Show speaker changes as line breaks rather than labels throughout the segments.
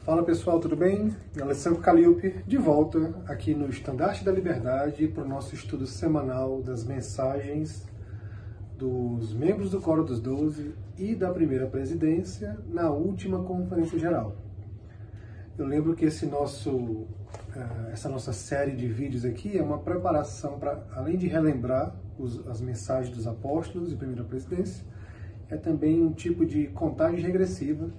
Fala pessoal, tudo bem? Alessandro Calliope de volta aqui no Estandarte da Liberdade para o nosso estudo semanal das mensagens dos membros do Coro dos 12 e da primeira presidência na última Conferência Geral. Eu lembro que essa nossa série de vídeos aqui é uma preparação para, além de relembrar as mensagens dos apóstolos e primeira presidência, é também um tipo de contagem regressiva,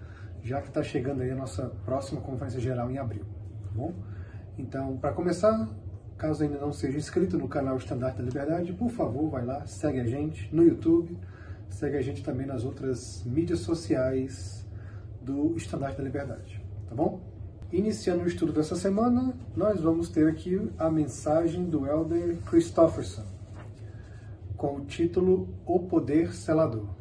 já que está chegando aí a nossa próxima Conferência Geral em abril, tá bom? Então, para começar, caso ainda não seja inscrito no canal Estandarte da Liberdade, por favor, vai lá, segue a gente no YouTube, segue a gente também nas outras mídias sociais do Estandarte da Liberdade, tá bom? Iniciando o estudo dessa semana, nós vamos ter aqui a mensagem do Elder Christofferson, com o título O Poder Selador.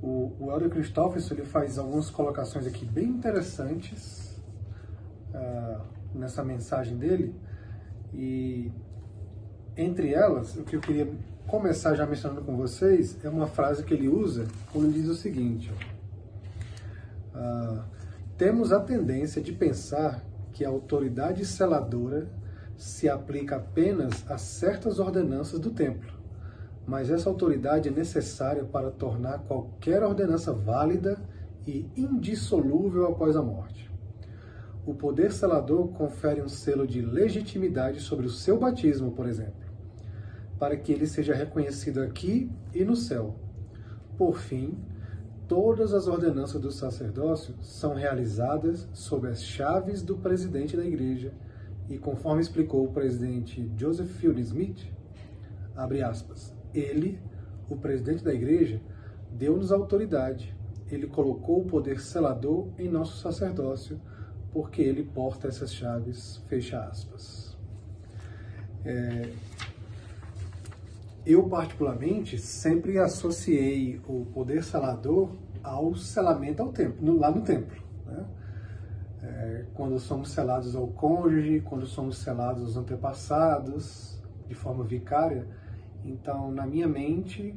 O Elder Christofferson ele faz algumas colocações aqui bem interessantes nessa mensagem dele, e entre elas, o que eu queria começar já mencionando com vocês é uma frase que ele usa, quando ele diz o seguinte: temos a tendência de pensar que a autoridade seladora se aplica apenas a certas ordenanças do templo, mas essa autoridade é necessária para tornar qualquer ordenança válida e indissolúvel após a morte. O poder selador confere um selo de legitimidade sobre o seu batismo, por exemplo, para que ele seja reconhecido aqui e no céu. Por fim, todas as ordenanças do sacerdócio são realizadas sob as chaves do presidente da igreja e, conforme explicou o presidente Joseph Fielding Smith, abre aspas, ele, o presidente da igreja, deu-nos autoridade. Ele colocou o poder selador em nosso sacerdócio, porque ele porta essas chaves, fecha aspas. Eu, particularmente, sempre associei o poder selador ao selamento ao templo, lá no templo, né? Quando somos selados ao cônjuge, quando somos selados aos antepassados, de forma vicária. Então, na minha mente,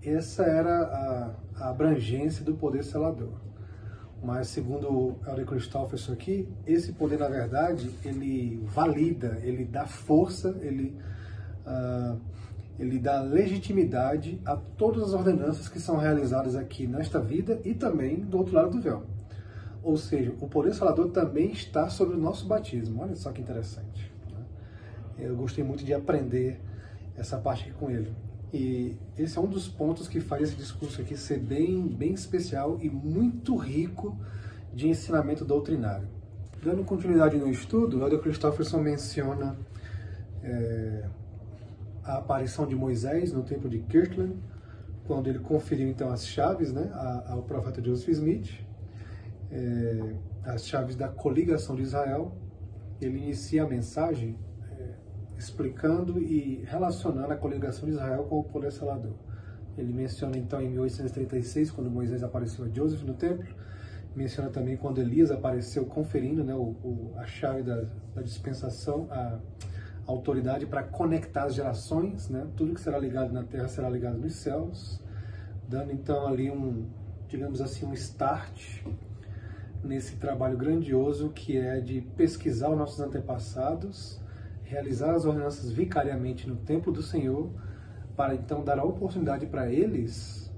essa era a abrangência do poder selador. Mas, segundo o Elder Christofferson aqui, esse poder, na verdade, ele valida, ele dá força, ele dá legitimidade a todas as ordenanças que são realizadas aqui nesta vida e também do outro lado do véu. Ou seja, o poder selador também está sobre o nosso batismo. Olha só que interessante. Eu gostei muito de aprender essa parte aqui com ele. E esse é um dos pontos que faz esse discurso aqui ser bem especial e muito rico de ensinamento doutrinário. Dando continuidade no estudo, o Elder Christofferson menciona a aparição de Moisés no templo de Kirtland, quando ele conferiu então as chaves, né, ao profeta Joseph Smith, as chaves da coligação de Israel. Ele inicia a mensagem explicando e relacionando a coligação de Israel com o poder selador. Ele menciona então em 1836, quando Moisés apareceu a Joseph no templo, menciona também quando Elias apareceu conferindo, né, a chave da dispensação, a autoridade para conectar as gerações, né, tudo que será ligado na terra será ligado nos céus, dando então ali digamos assim, um start nesse trabalho grandioso que é de pesquisar os nossos antepassados, realizar as ordenanças vicariamente no templo do Senhor, para então dar a oportunidade para eles,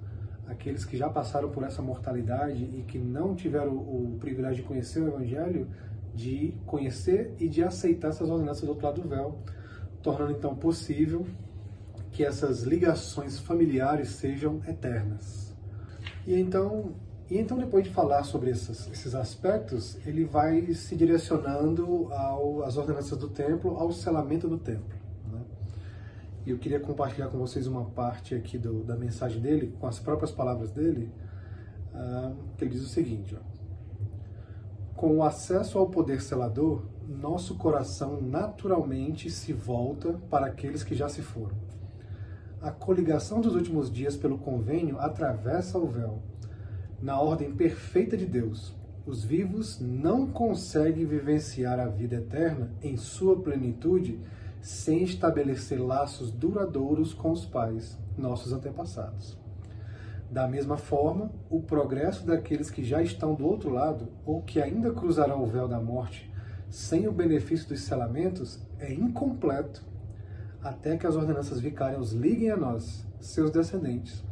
aqueles que já passaram por essa mortalidade e que não tiveram o privilégio de conhecer o Evangelho, de conhecer e de aceitar essas ordenanças do outro lado do véu, tornando então possível que essas ligações familiares sejam eternas. E então depois de falar sobre esses aspectos, ele vai se direcionando às ordenanças do templo, ao selamento do templo, né? E eu queria compartilhar com vocês uma parte aqui da mensagem dele, com as próprias palavras dele, que ele diz o seguinte: com o acesso ao poder selador, nosso coração naturalmente se volta para aqueles que já se foram. A coligação dos últimos dias pelo convênio atravessa o véu. Na ordem perfeita de Deus, os vivos não conseguem vivenciar a vida eterna em sua plenitude sem estabelecer laços duradouros com os pais, nossos antepassados. Da mesma forma, o progresso daqueles que já estão do outro lado, ou que ainda cruzarão o véu da morte sem o benefício dos selamentos, é incompleto até que as ordenanças vicárias os liguem a nós, seus descendentes,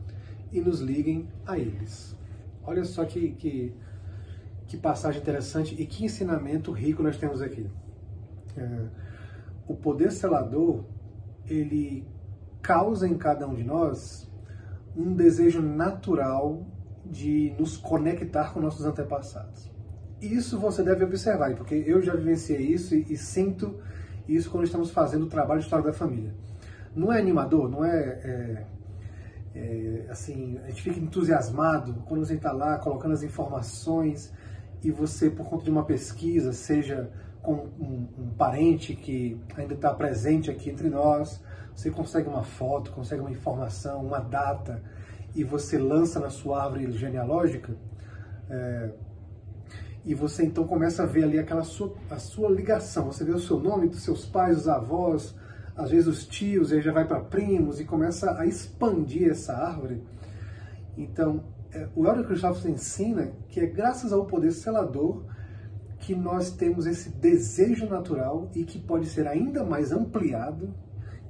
e nos liguem a eles. Olha só que passagem interessante e que ensinamento rico nós temos aqui. O poder selador, ele causa em cada um de nós um desejo natural de nos conectar com nossos antepassados. Isso você deve observar, porque eu já vivenciei isso e sinto isso quando estamos fazendo o trabalho de história da família. Não é animador, não assim, a gente fica entusiasmado quando você está lá colocando as informações e você, por conta de uma pesquisa, seja com um parente que ainda está presente aqui entre nós, você consegue uma foto, consegue uma informação, uma data, e você lança na sua árvore genealógica, e você então começa a ver ali a sua ligação, você vê o seu nome dos seus pais, os avós, às vezes os tios, aí já vai para primos, e começa a expandir essa árvore. Então, o Elder Christofferson ensina que é graças ao poder selador que nós temos esse desejo natural e que pode ser ainda mais ampliado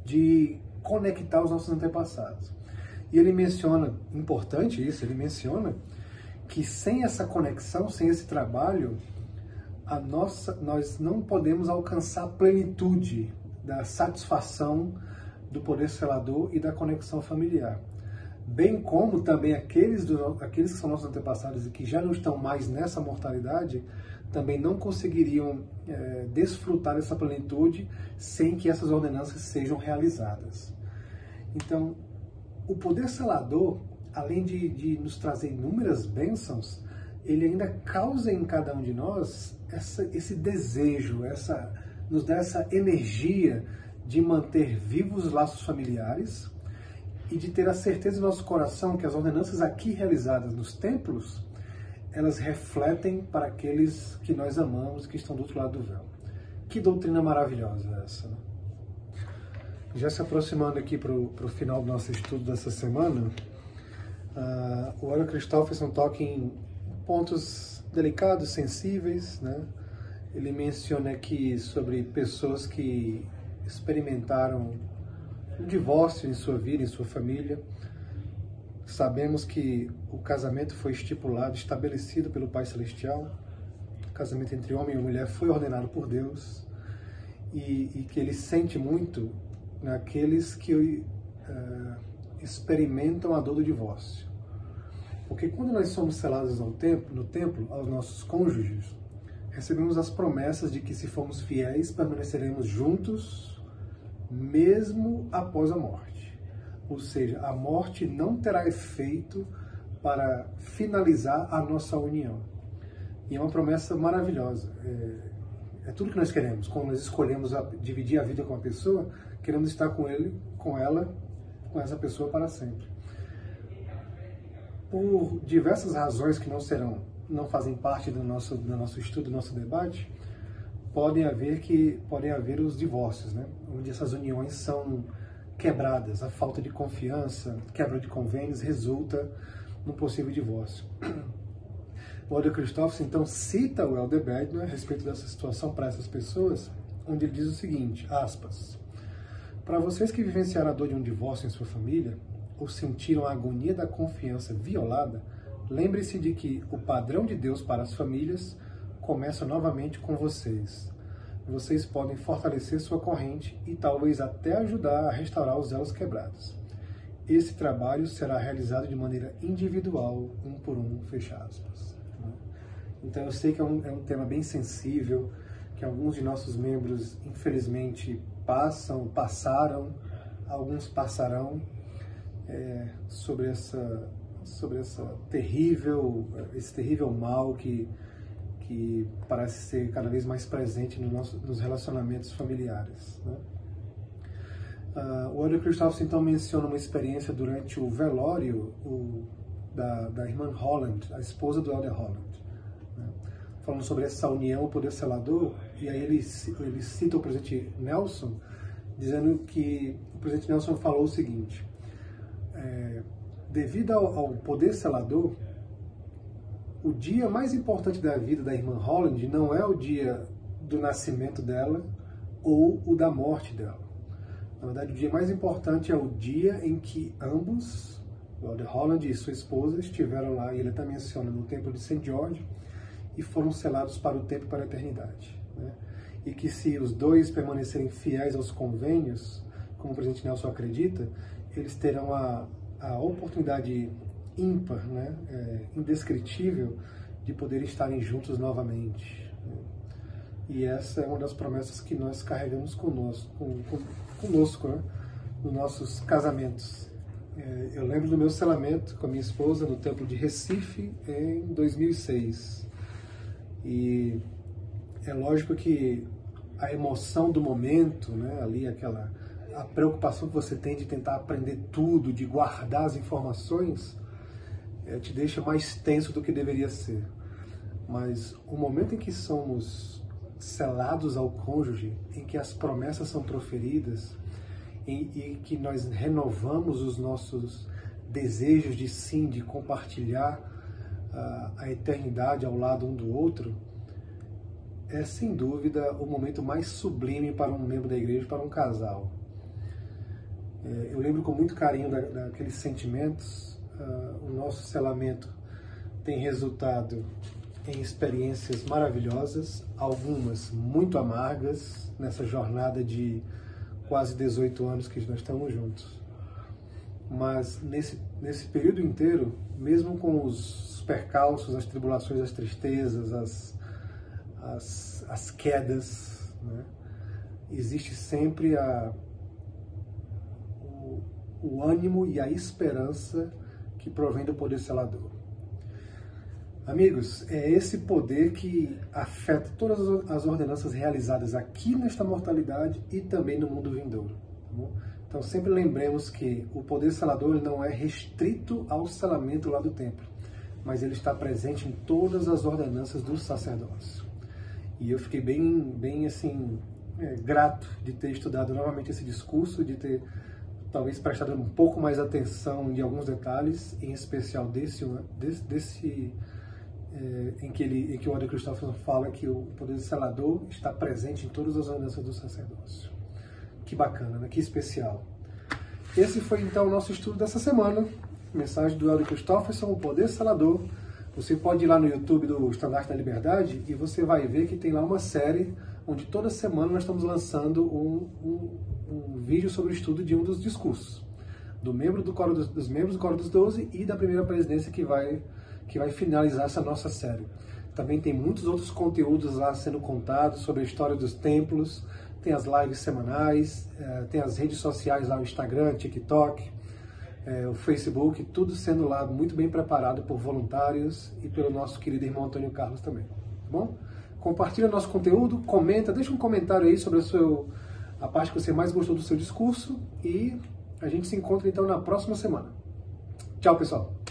de conectar os nossos antepassados. E ele menciona, importante isso, ele menciona que sem essa conexão, sem esse trabalho, nós não podemos alcançar a plenitude da satisfação do poder selador e da conexão familiar. Bem como também aqueles que são nossos antepassados e que já não estão mais nessa mortalidade, também não conseguiriam desfrutar dessa plenitude sem que essas ordenanças sejam realizadas. Então, o poder selador, além de nos trazer inúmeras bênçãos, ele ainda causa em cada um de nós esse desejo, nos dá essa energia de manter vivos os laços familiares e de ter a certeza no nosso coração que as ordenanças aqui realizadas nos templos, elas refletem para aqueles que nós amamos, que estão do outro lado do véu. Que doutrina maravilhosa essa, né? Já se aproximando aqui para o final do nosso estudo dessa semana, o Elder Christofferson toca em pontos delicados, sensíveis, né? Ele menciona aqui sobre pessoas que experimentaram um divórcio em sua vida, em sua família. Sabemos que o casamento foi estipulado, estabelecido pelo Pai Celestial. O casamento entre homem e mulher foi ordenado por Deus. E que ele sente muito naqueles que experimentam a dor do divórcio. Porque quando nós somos selados no templo, aos nossos cônjuges, recebemos as promessas de que se formos fiéis, permaneceremos juntos, mesmo após a morte. Ou seja, a morte não terá efeito para finalizar a nossa união. E é uma promessa maravilhosa. É tudo que nós queremos. Quando nós escolhemos dividir a vida com uma pessoa, queremos estar com ele, com ela, com essa pessoa para sempre. Por diversas razões que não fazem parte do nosso estudo, do nosso debate, podem haver os divórcios, né? Onde essas uniões são quebradas, a falta de confiança, quebra de convênios resulta num possível divórcio. O Elder Christofferson então cita o Elder Bednar a respeito dessa situação para essas pessoas, onde ele diz o seguinte, aspas, para vocês que vivenciaram a dor de um divórcio em sua família, ou sentiram a agonia da confiança violada, lembre-se de que o padrão de Deus para as famílias começa novamente com vocês. Vocês podem fortalecer sua corrente e talvez até ajudar a restaurar os elos quebrados. Esse trabalho será realizado de maneira individual, um por um, fecha aspas. Então eu sei que é um tema bem sensível, que alguns de nossos membros, infelizmente, passaram, alguns passarão, sobre esse terrível mal que parece ser cada vez mais presente nos relacionamentos familiares, né? O Elder Christofferson então menciona uma experiência durante o velório da irmã Holland, a esposa do Elder Holland, né? Falando sobre essa união, o poder selador, e aí ele cita o presidente Nelson, dizendo que o presidente Nelson falou o seguinte, devido ao poder selador, o dia mais importante da vida da irmã Holland não é o dia do nascimento dela ou o da morte dela. Na verdade, o dia mais importante é o dia em que ambos, o Elder Holland e sua esposa, estiveram lá, e ele até menciona, no templo de St. George, e foram selados para o tempo e para a eternidade. Né? E que se os dois permanecerem fiéis aos convênios, como o presidente Nelson acredita, eles terão a oportunidade ímpar, né? Indescritível, de poderem estarem juntos novamente. Né? E essa é uma das promessas que nós carregamos conosco, né? Nos nossos casamentos. Eu lembro do meu selamento com a minha esposa no templo de Recife em 2006. E é lógico que a emoção do momento, né? Ali a preocupação que você tem de tentar aprender tudo, de guardar as informações, te deixa mais tenso do que deveria ser. Mas o momento em que somos selados ao cônjuge, em que as promessas são proferidas, e que nós renovamos os nossos desejos de sim, de compartilhar a eternidade ao lado um do outro, é sem dúvida o momento mais sublime para um membro da igreja, para um casal. Eu lembro com muito carinho daqueles sentimentos. O nosso selamento tem resultado em experiências maravilhosas, algumas muito amargas, nessa jornada de quase 18 anos que nós estamos juntos. Mas nesse período inteiro, mesmo com os percalços, as tribulações, as tristezas, as quedas, né, existe sempre o ânimo e a esperança que provém do poder selador. Amigos, é esse poder que afeta todas as ordenanças realizadas aqui nesta mortalidade e também no mundo vindouro. Tá bom? Então sempre lembremos que o poder selador não é restrito ao selamento lá do templo, mas ele está presente em todas as ordenanças do sacerdócio. E eu fiquei bem assim, grato de ter estudado novamente esse discurso, de ter talvez prestado um pouco mais atenção em alguns detalhes, em especial em que o Elder Christofferson fala que o poder selador está presente em todas as ordenanças do sacerdócio. Que bacana, né? Que especial. Esse foi então o nosso estudo dessa semana. Mensagem do Elder Christofferson, o poder selador. Você pode ir lá no YouTube do Estandarte da Liberdade e você vai ver que tem lá uma série onde toda semana nós estamos lançando um vídeo sobre o estudo de um dos discursos dos membros do Coro dos 12 e da primeira presidência que vai finalizar essa nossa série. Também tem muitos outros conteúdos lá sendo contados sobre a história dos templos, tem as lives semanais, tem as redes sociais lá, o Instagram, TikTok, o Facebook, tudo sendo lá muito bem preparado por voluntários e pelo nosso querido irmão Antônio Carlos também. Tá bom? Compartilha nosso conteúdo, comenta, deixa um comentário aí sobre a parte que você mais gostou do seu discurso e a gente se encontra então na próxima semana. Tchau, pessoal!